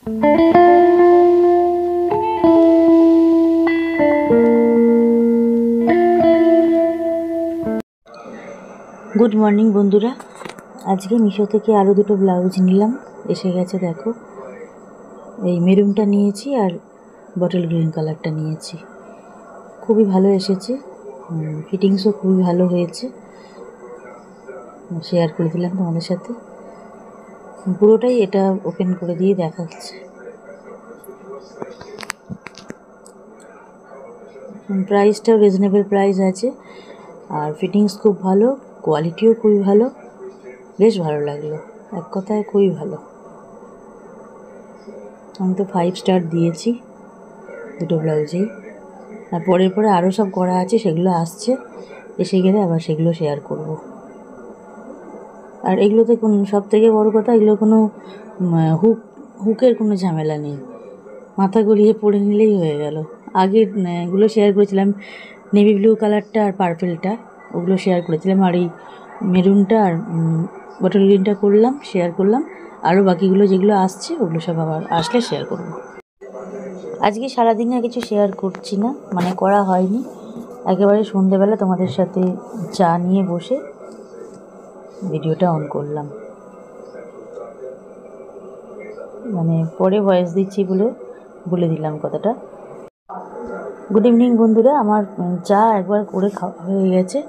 Good morning বন্ধুরা, আজকে মিশো থেকে আরও দুটো ব্লাউজ নিলাম, এসে গেছে। দেখো, এই মেরুনটা নিয়েছি আর বটল গ্রিন কালারটা নিয়েছি। খুবই ভালো এসেছে, ফিটিংসও খুবই ভালো হয়েছে। শেয়ার করে দিলাম তোমাদের সাথে। পুরোটাই এটা ওপেন করে দিয়ে দেখাচ্ছে। প্রাইসটাও রিজনেবল প্রাইস আছে, আর ফিটিংস খুব ভালো, কোয়ালিটিও খুবই ভালো, বেশ ভালো লাগলো। এক কথায় খুবই ভালো। আমি তো 5 স্টার দিয়েছি দুটো ব্লাউজেই। আর পরে আরও সব করা আছে, সেগুলো আসছে, এসে গেলে আবার সেগুলো শেয়ার করব। আর এগুলোতে সব থেকে বড় কথা, এগুলো কোনো হুকের কোনো ঝামেলা নেই, মাথা গলিয়ে পরে নিলেই হয়ে গেল। আগে এগুলো শেয়ার করেছিলাম, নেভি ব্লু কালারটা আর পার্পেলটা, ওগুলো শেয়ার করেছিলাম। আর এই মেরুনটা আর বটল গ্রিনটা শেয়ার করলাম। আরও বাকিগুলো যেগুলো আসছে, ওগুলো সব আবার আসলে শেয়ার করব। আজকে সারাদিনে কিছু শেয়ার করছি না, মানে করা হয়নি। একেবারে সন্ধেবেলা তোমাদের সাথে চা নিয়ে বসে ভিডিওটা অন করলাম, মানে পরে ভয়েস দিচ্ছি বলে দিলাম কথাটা। গুড ইভিনিং বন্ধুরা, আমার চা একবার করে খাওয়া হয়ে গেছে।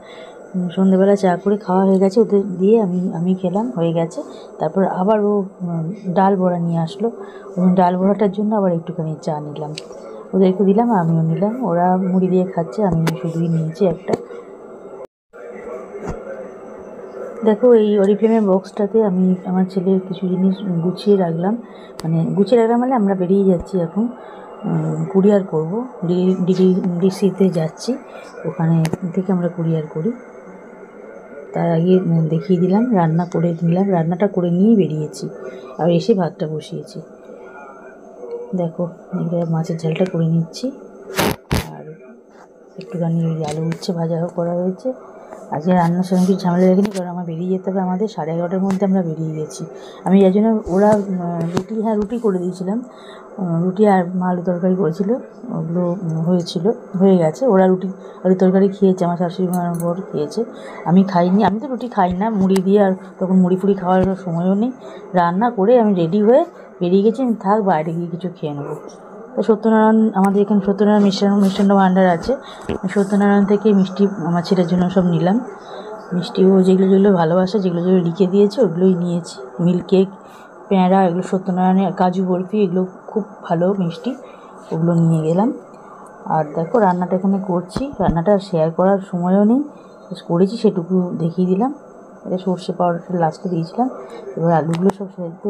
সন্ধেবেলা চা করে খাওয়া হয়ে গেছে, ওদের দিয়ে আমি খেলাম, হয়ে গেছে। তারপর আবার ও ডাল বড়া নিয়ে আসলো, ডাল বড়াটার জন্য আবার একটুখানি চা নিলাম, ওদেরকে দিলাম, আমিও নিলাম। ওরা মুড়ি দিয়ে খাচ্ছে, আমি শুধুই নিয়েছি একটা। দেখো, এই অরিফ্লেমের বক্সটাতে আমি আমার ছেলের কিছু জিনিস গুছিয়ে রাখলাম, মানে আমরা বেরিয়ে যাচ্ছি এখন, কুরিয়ার করবো, ডিসিতে যাচ্ছি, ওখানে থেকে আমরা কুরিয়ার করি। তার আগে দেখিয়ে দিলাম, রান্নাটা করে নিয়েই বেরিয়েছি, আর এসে ভাতটা বসিয়েছি। দেখো, এগুলো মাছের ঝালটা করে নিচ্ছি, আর একটুখানি আলু উচ্ছে ভাজা করা হয়েছে। আজকে রান্নার সঙ্গে কিছু ঝামেলা রেখেনি, কারণ আমার বেরিয়ে যেতে হবে, আমাদের 11:30টার মধ্যে আমরা বেরিয়ে গেছি। আমি যার জন্য ওরা রুটি করে দিয়েছিলাম, রুটি আর আলু তরকারি করেছিল, ওগুলো হয়ে গেছে। ওরা রুটি আলু তরকারি খেয়েছে, আমার শাশুড়ি মার বর খেয়েছে, আমি খাইনি। আমি তো রুটি খাই না, মুড়ি দিয়ে, আর তখন মুড়ি খাওয়ার সময়ও নেই। রান্না করে আমি রেডি হয়ে বেরিয়ে গেছি, আমি থাক বাইরে গিয়ে কিছু খেয়ে নেবো। তো সত্যনারায়ণ, আমাদের এখানে সত্যনারায়ণ মিষ্টান্ন ভাণ্ডার আছে, সত্যনারায়ণ থেকে মিষ্টি আমার ছেলের জন্য সব নিলাম। মিষ্টিও যেগুলো ভালোবাসে, যেগুলো লিখে দিয়েছে ওগুলোই নিয়েছি। মিল্ক কেক, প্যাঁড়া, এগুলো সত্যনারায়ণের, কাজু বরফি, এগুলো খুব ভালো মিষ্টি, ওগুলো নিয়ে গেলাম। আর দেখো, রান্নাটা এখানে করছি, রান্নাটা শেয়ার করার সময়ও নেই, করেছি সেটুকু দেখিয়ে দিলাম। এটা সর্ষে পাউডারটা লাস্টে দিয়েছিলাম। এবার আলুগুলো সব সেদ্ধ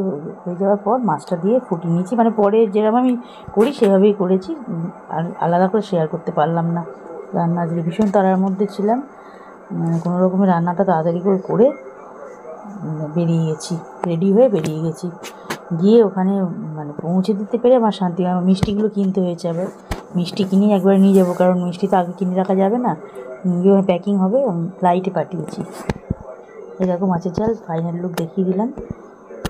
হয়ে যাওয়ার পর মাছটা দিয়ে ফুটিয়ে নিয়েছি, মানে পরে যেরকম আমি করি সেভাবেই করেছি, আর আলাদা করে শেয়ার করতে পারলাম না। রান্না আজকে ভীষণ তাড়ার মধ্যে ছিলাম, কোনো রকমের রান্নাটা তাড়াতাড়ি করে বেরিয়ে গেছি, রেডি হয়ে বেরিয়ে গেছি। গিয়ে ওখানে মানে পৌঁছে দিতে পেরে আমার শান্তি। আমার মিষ্টিগুলো কিনতে হয়েছে, আবার মিষ্টি কিনেই একবার নিয়ে যাবো, কারণ মিষ্টি তো আগে কিনে রাখা যাবে না, গিয়ে প্যাকিং হবে, ফ্লাইটে পাঠিয়েছি। এরকম মাছের ঝাল ফাইনাল লুক দেখিয়ে দিলাম।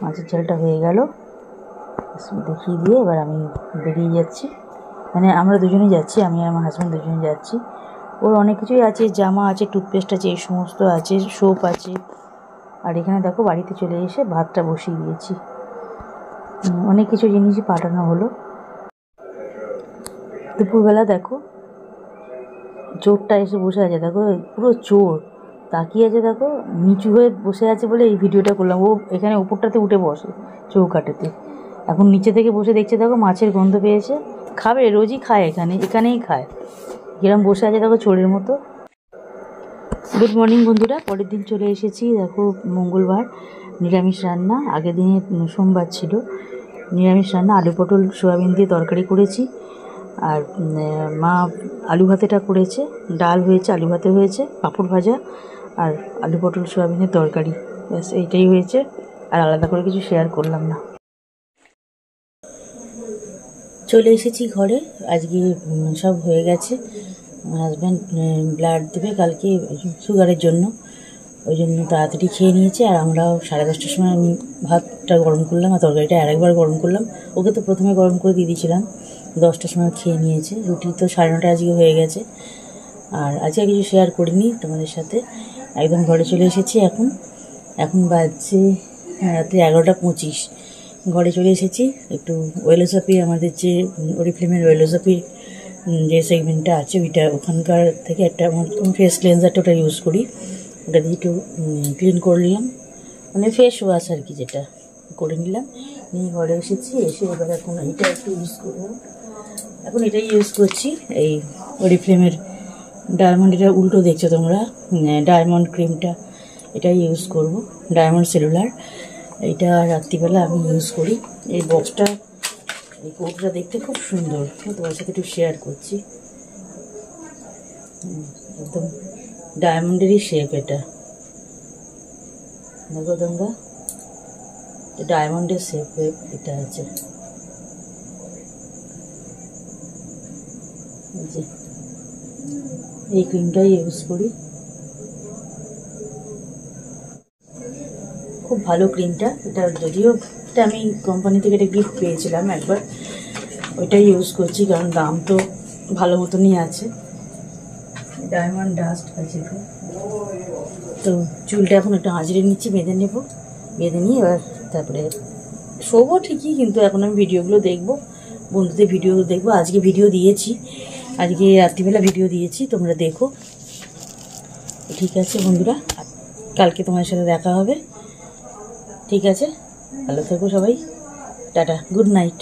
মাছের ঝালটা হয়ে গেল, দেখিয়ে দিয়ে এবার আমি বেরিয়ে যাচ্ছি, মানে আমরা দুজনেই যাচ্ছি, আমি আর আমার হাজব্যান্ড দুজনে যাচ্ছি। ওর অনেক কিছুই আছে, জামা আছে, টুথপেস্ট আছে, এই সমস্ত আছে, সোপ আছে। আর এখানে দেখো, বাড়িতে চলে এসে ভাতটা বসিয়ে দিয়েছি, অনেক কিছু জিনিসই পাঠানো হলো। দুপুরবেলা দেখো, চোরটা এসে বসে আছে, দেখো পুরো চোর তাকিয়ে আছে, দেখো নিচু হয়ে বসে আছে বলে এই ভিডিওটা করলাম। ও এখানে উপরটাতে উঠে বসে চৌকাঠেতে, এখন নিচে থেকে বসে দেখছে, দেখো মাছের গন্ধ পেয়েছে, খাবে, রোজই খায়, এখানেই খায়, যেরকম বসে আছে দেখো চোরের মতো। গুড মর্নিং বন্ধুরা, পরের দিন চলে এসেছি। দেখো, মঙ্গলবার, নিরামিষ রান্না। আগের দিনে সোমবার ছিল, নিরামিষ রান্না, আলু পটল সোয়াবিন দিয়ে তরকারি করেছি, আর মা আলু ভাতেটা করেছে, ডাল হয়েছে, আলু ভাতে হয়েছে, পাঁপড় ভাজা, আর আলু পটল সোয়াবিনের তরকারি, ব্যাস এইটাই হয়েছে। আর আলাদা করে কিছু শেয়ার করলাম না। চলে এসেছি ঘরে, আজকে সব হয়ে গেছে। হাজব্যান্ড ব্লাড দেবে কালকে সুগারের জন্য, ওই জন্য তাড়াতাড়ি খেয়ে নিয়েছে। আর আমরাও 10:30টার সময় আমি ভাতটা গরম করলাম আর তরকারিটা আরেকবার গরম করলাম। ওকে তো প্রথমে গরম করে দিয়ে দিয়েছিলাম, 10টার সময় খেয়ে নিয়েছে। রুটি তো 9:30 আজকে হয়ে গেছে। আর আজকে কিছু শেয়ার করিনি তোমাদের সাথে, একদম ঘরে চলে এসেছি। এখন বাজছে রাত্রি 11:25। ঘরে চলে এসেছি। একটু ওয়েলোসাপি, আমাদের যে ওরিফ্লেমের ওয়েলোসাপির যে সেগমেন্টটা আছে ওইটা, ওখানকার থেকে একটা ফেস ক্লেন্সারটা ওটা ইউজ করি। ওটা দিয়ে একটু ক্লিন করে নিলাম, মানে ফেস ওয়াশ আর কি, যেটা করে নিলাম। নিয়ে ঘরে এসেছি। এসে এবার এখন এটা একটু ইউজ করবো। এখন এটাই ইউজ করছি, এই ওরিফ্লেমের ডায়মন্ড। এটা উল্টো দেখছো তোমরা, ডায়মন্ড ক্রিমটা এটাই ইউজ করব, ডায়মন্ড সেলুলার। এইটা রাত্রিবেলা আমি ইউজ করি। এই বক্সটা, এই কোটটা দেখতে খুব সুন্দর, তোমার সাথে একটু শেয়ার করছি। একদম ডায়মন্ডেরই শেপ এটা, দেখো তোমরা, ডায়মন্ডের শেপে এটা আছে। এই ক্রিমটাই ইউজ করি, খুব ভালো ক্রিমটা। এটা যদিও এটা আমি কোম্পানি থেকে একটা গিফট পেয়েছিলাম একবার, ওইটাই ইউজ করছি কারণ দাম তো ভালো মতনই আছে। ডায়মন্ড ডাস্ট আছে তো। চুলটা এখন একটু আঁচড়ে নিচ্ছি, বেঁধে নেব। বেঁধে নিয়ে এবার তারপরে শোবো ঠিকই, কিন্তু এখন আমি ভিডিওগুলো দেখবো, বন্ধুদের ভিডিও দেখবো। আজকে ভিডিও দিয়েছি, আজকে রাত্রিবেলা ভিডিও দিয়েছি, তোমরা দেখো। ঠিক আছে বন্ধুরা, কালকে তোমার সাথে দেখা হবে। ঠিক আছে, ভালো থেকো সবাই, টাটা, গুড নাইট।